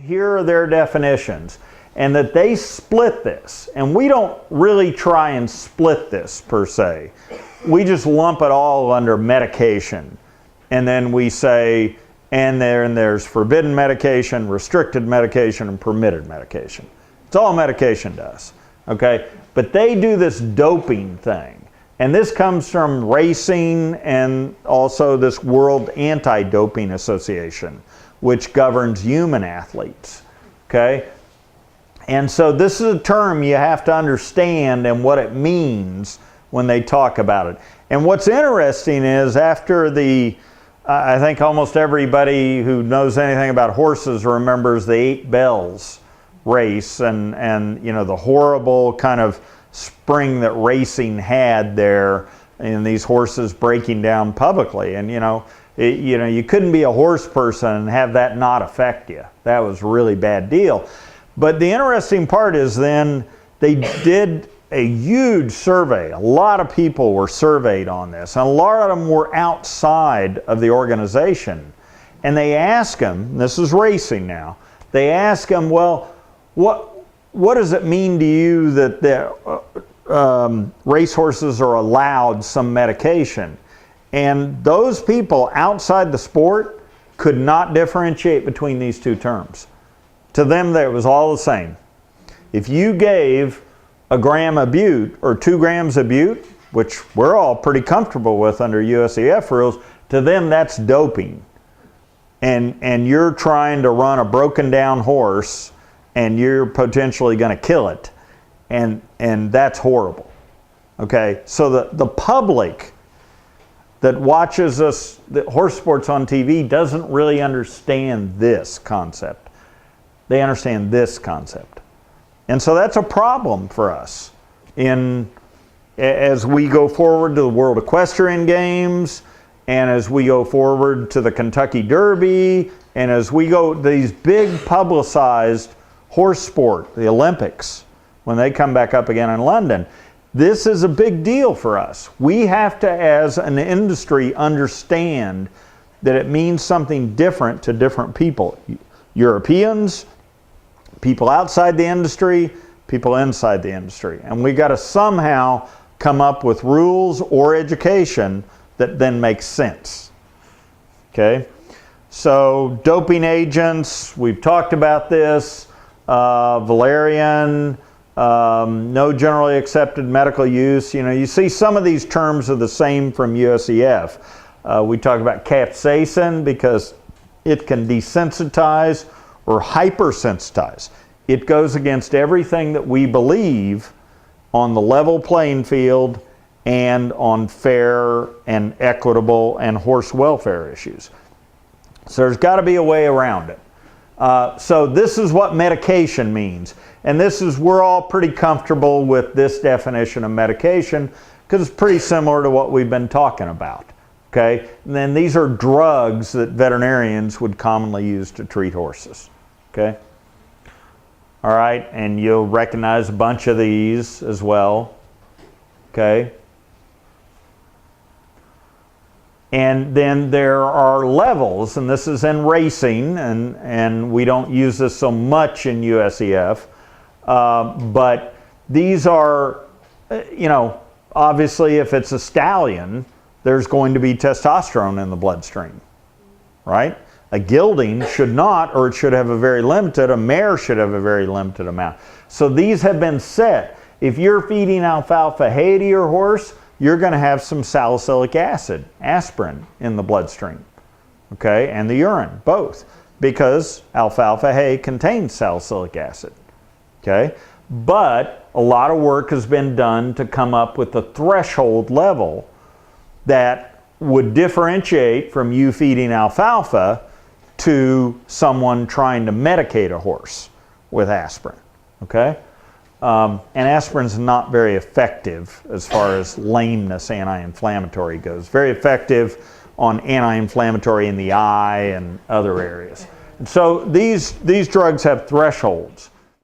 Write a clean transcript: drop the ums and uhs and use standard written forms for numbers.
Here are their definitions, and that they split this. And we don't really try and split this per se. We just lump it all under medication. And then we say, and there's forbidden medication, restricted medication, and permitted medication. It's all medication does, okay? But they do this doping thing. And this comes from racing and also this World Anti-Doping Association, which governs human athletes, okay? And so this is a term you have to understand and what it means when they talk about it. And what's interesting is after the, I think almost everybody who knows anything about horses remembers the 8 Bells race and you know, the horrible kind of spring that racing had there and these horses breaking down publicly. And you couldn't be a horse person and have that not affect you. That was a really bad deal. But the interesting part is then they did a huge survey. A lot of people were surveyed on this, and a lot of them were outside of the organization. And they asked them, this is racing now, they asked them, well, what does it mean to you that the racehorses are allowed some medication? And those people outside the sport could not differentiate between these two terms. To them, it was all the same. If you gave a gram of bute or 2 grams of bute, which we're all pretty comfortable with under USEF rules, to them that's doping. And you're trying to run a broken down horse and you're potentially going to kill it. And that's horrible. Okay, so the public that watches us, the horse sports on TV, doesn't really understand this concept. They understand this concept. And so that's a problem for us as we go forward to the World Equestrian Games, and as we go forward to the Kentucky Derby, and as we go these big publicized horse sport, the Olympics, when they come back up again in London. This is a big deal for us. We have to, as an industry, understand that it means something different to different people. Europeans, people outside the industry, people inside the industry. And we got to somehow come up with rules or education that then makes sense. Okay? So doping agents, we've talked about this. Valerian, no generally accepted medical use. You see some of these terms are the same from USEF. We talk about capsaicin because it can desensitize or hypersensitize. It goes against everything that we believe on the level playing field and on fair and equitable and horse welfare issues. So there's got to be a way around it. So this is what medication means. And we're all pretty comfortable with this definition of medication because it's pretty similar to what we've been talking about. Okay? And then these are drugs that veterinarians would commonly use to treat horses. Okay? All right, and you'll recognize a bunch of these as well. Okay? And then there are levels, and this is in racing, and we don't use this so much in USEF, but these are, obviously if it's a stallion, there's going to be testosterone in the bloodstream, right? A gelding should not, or it should have a very limited, a mare should have a very limited amount. So these have been set. If you're feeding alfalfa hay to your horse, you're going to have some salicylic acid, aspirin, in the bloodstream, okay, and the urine, both, because alfalfa hay contains salicylic acid, okay? But a lot of work has been done to come up with a threshold level that would differentiate from you feeding alfalfa to someone trying to medicate a horse with aspirin, okay? And aspirin's not very effective as far as lameness anti-inflammatory goes. Very effective on anti-inflammatory in the eye and other areas. And so these drugs have thresholds.